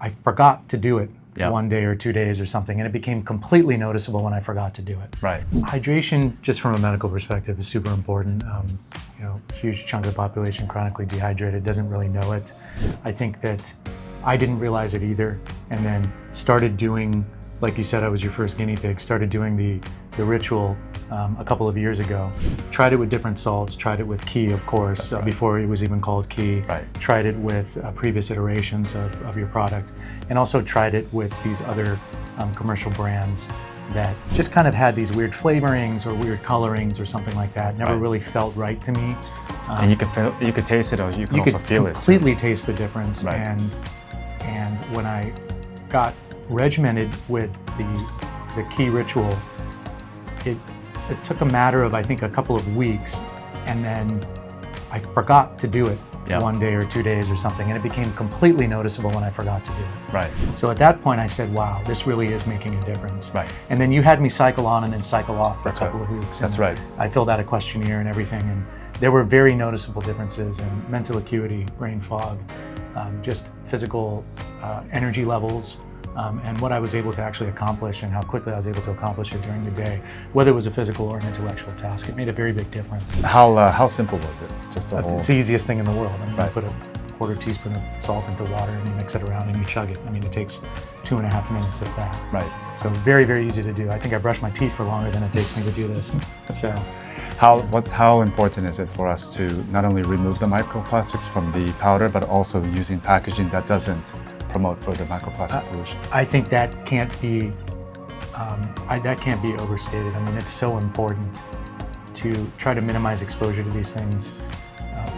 I forgot to do it Yeah. 1 day or 2 days or something, and it became completely noticeable when I forgot to do it. Right. Hydration, just from a medical perspective, is super important. Huge chunk of the population chronically dehydrated, doesn't really know it. I think that I didn't realize it either, and then started doing, like you said, I was your first guinea pig, started doing the ritual a couple of years ago. Tried it with different salts, tried it with Key, of course, Right. before it was even called Key. Right. Tried it with previous iterations of your product, and also tried it with these other commercial brands that just kind of had these weird flavorings or weird colorings or something like that. Never Right. really felt right to me. And you could taste it, or you can You also could feel it. completely taste the difference. Right. And when I got regimented with the Key ritual, it took a matter of, I think, a couple of weeks, and then I forgot to do it Yeah. 1 day or 2 days or something, and it became completely noticeable when I forgot to do it. Right. So at that point I said, wow, this really is making a difference. Right. And then you had me cycle on and then cycle off for That's a couple right. of weeks. That's and right. I filled out a questionnaire and everything, and there were very noticeable differences in mental acuity, brain fog, just physical energy levels, and what I was able to actually accomplish and how quickly I was able to accomplish it during the day, whether it was a physical or an intellectual task. It made a very big difference. How simple was it? Just the whole. It's the easiest thing in the world. I mean, Right. you put a quarter teaspoon of salt into water and you mix it around and you chug it. I mean, it takes 2.5 minutes of that. Right. So very, very easy to do. I think I brush my teeth for longer than it takes me to do this. So How important is it for us to not only remove the microplastics from the powder, but also using packaging that doesn't promote further microplastic pollution? I think that can't be overstated. I mean, it's so important to try to minimize exposure to these things.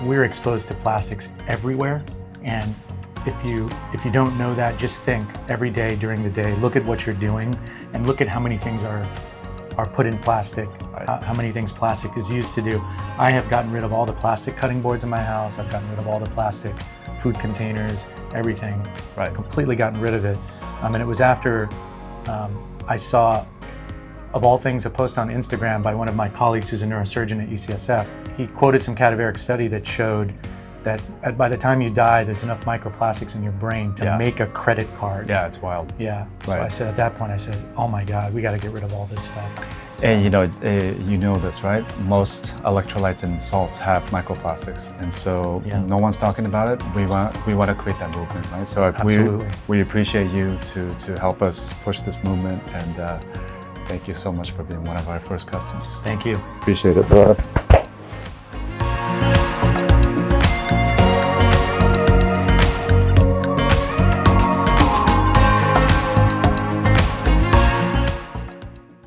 We're exposed to plastics everywhere, and if you don't know that, just think every day during the day, look at what you're doing and look at how many things are put in plastic, Right. how many things plastic is used to do. I have gotten rid of all the plastic cutting boards in my house. I've gotten rid of all the plastic food containers, everything. Right. Completely gotten rid of it. And it was after I saw, of all things, a post on Instagram by one of my colleagues who's a neurosurgeon at UCSF. He quoted some cadaveric study that showed that by the time you die, there's enough microplastics in your brain to Yeah. make a credit card. Yeah, it's wild. Yeah. So Right. I said, at that point, I said, oh my God, we got to get rid of all this stuff. So, And you know this, right? Most electrolytes and salts have microplastics, and so Yeah. no one's talking about it. We want to create that movement, right? So Absolutely. we appreciate you to help us push this movement, and thank you so much for being one of our first customers. thank you. Appreciate it.